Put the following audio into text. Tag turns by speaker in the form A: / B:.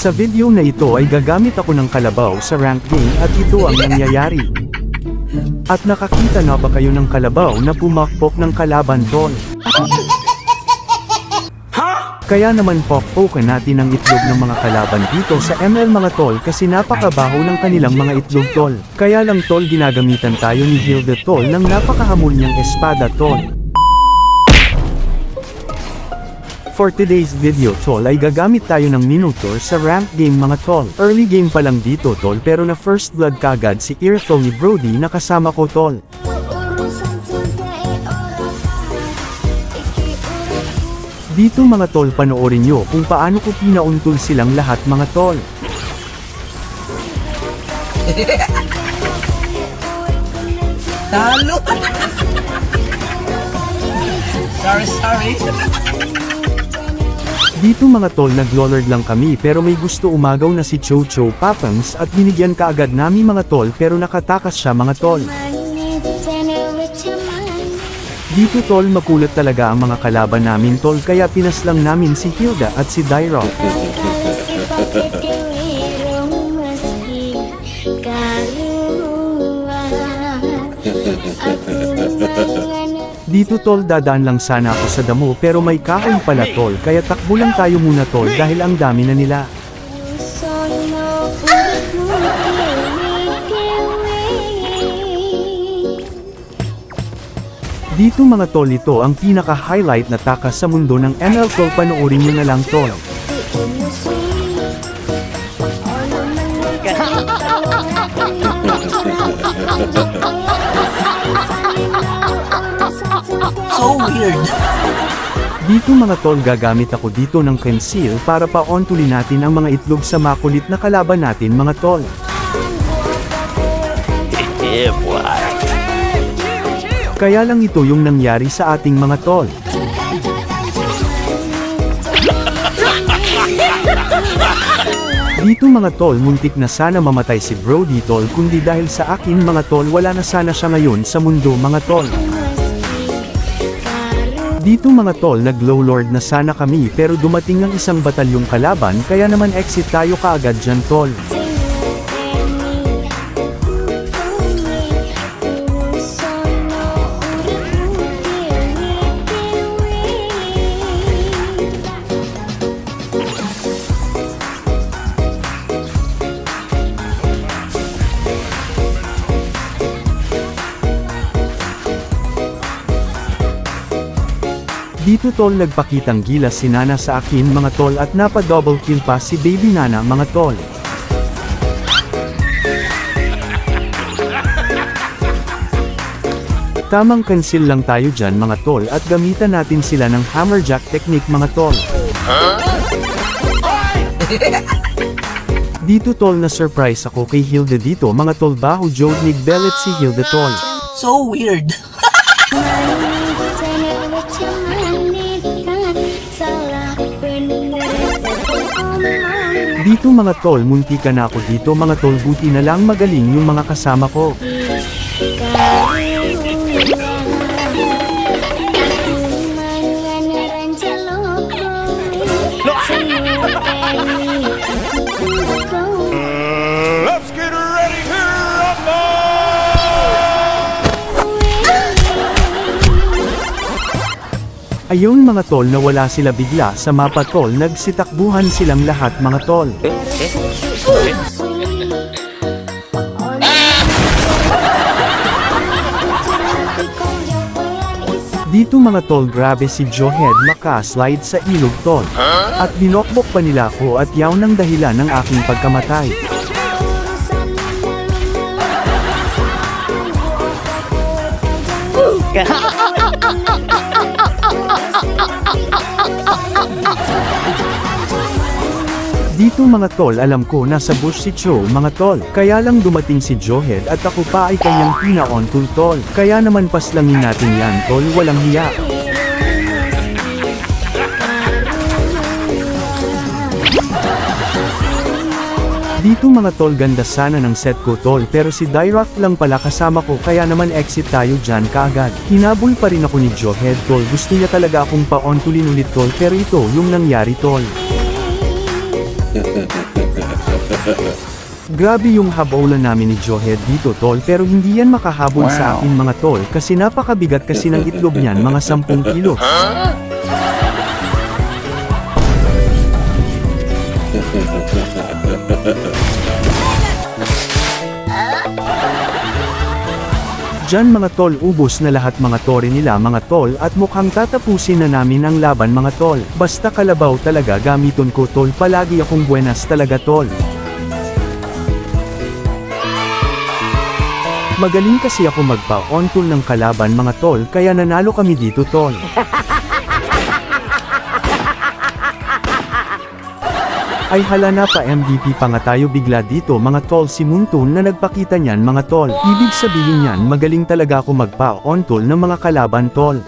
A: Sa video na ito ay gagamit ako ng kalabaw sa rank game at ito ang nangyayari. At nakakita na ba kayo ng kalabaw na pumakpok ng kalaban tol? Kaya naman pokpokan natin ang itlog ng mga kalaban dito sa ML mga tol kasi napakabaho ng kanilang mga itlog tol. Kaya lang tol ginagamitan tayo ni Hilda tol ng napakahamol niyang espada tol. For today's video tol ay gagamit tayo ng Minotaur sa rank game mga tol. Early game pa lang dito tol pero na first blood kagad si Earthful ni Brody na kasama ko tol. Dito mga tol panoorin nyo kung paano ko pinauntol silang lahat mga tol.
B: Talo! Sorry.
A: Dito mga tol nag-lolord lang kami pero may gusto umagaw na si Chocho Papangs at binigyan kaagad nami mga tol pero nakatakas siya mga tol. Dito tol makulat talaga ang mga kalaban namin tol kaya pinaslang namin si Hilda at si Dairo. Dito tol dadaan lang sana ako sa damo pero may kahoy pala tol kaya takbo lang tayo muna tol dahil ang dami na nila. Dito mga tol ito ang pinaka-highlight na takas sa mundo ng ML tol panoorin nyo na lang tol.
B: So weird.
A: Dito mga tol gagamit ako dito ng conceal para pa-ontulin natin ang mga itlog sa makulit na kalaban natin mga tol. Kaya lang ito yung nangyari sa ating mga tol. Dito mga tol muntik na sana mamatay si Brody tol kundi dahil sa akin mga tol wala na sana siya ngayon sa mundo mga tol. Dito mga tol nag-low lord na sana kami pero dumating ang isang batalyong kalaban kaya naman exit tayo kaagad dyan tol. Dito tol nagpakitang gilas si Nana sa akin mga tol at napa-double kill pa si Baby Nana mga tol. Tamang cancel lang tayo dyan mga tol at gamitan natin sila ng hammerjack technique mga tol. Dito tol na surprise ako kay Hilda dito mga tol baho Jode nigbelet si Hilda tol.
B: So weird.
A: Dito mga tol muntika na ako dito mga tol buti na lang magaling yung mga kasama ko.
C: Let's get ready to rumble!
A: Ayun mga tol nawala sila bigla sa mapa tol nagsitakbuhan silang lahat mga tol. Dito mga tol grabe si Johead makaslide sa ilog tol. At binokbok pa nila ako at yaw ng dahilan ng aking pagkamatay. Dito mga tol alam ko nasa bush si Cho mga tol. Kaya lang dumating si Johead at ako pa ay kanyang pina-ontul tol. Kaya naman paslangin natin yan tol walang hiya. Dito mga tol ganda sana ng set ko tol pero si Dyraf lang pala kasama ko kaya naman exit tayo dyan kaagad. Hinabol pa rin ako ni Johead tol gusto niya talaga akong pa-ontulin ulit tol pero ito yung nangyari tol. Grabe yung habulan namin ni Johead dito tol, pero hindi yan makahabol sa akin mga tol kasi napakabigat kasi ng itlog niyan, mga 10 kilos. Diyan mga tol, ubos na lahat mga tore nila mga tol at mukhang tatapusin na namin ang laban mga tol. Basta kalabaw talaga gamiton ko tol, palagi akong buenas talaga tol. Magaling kasi ako magpa-on tool ng kalaban mga tol, kaya nanalo kami dito tol. Ay hala na pa MVP pa nga tayo bigla dito mga tol, si Muntun na nagpakita niyan mga tol. Ibig sabihin yan magaling talaga ako magpa-on tool ng mga kalaban tol.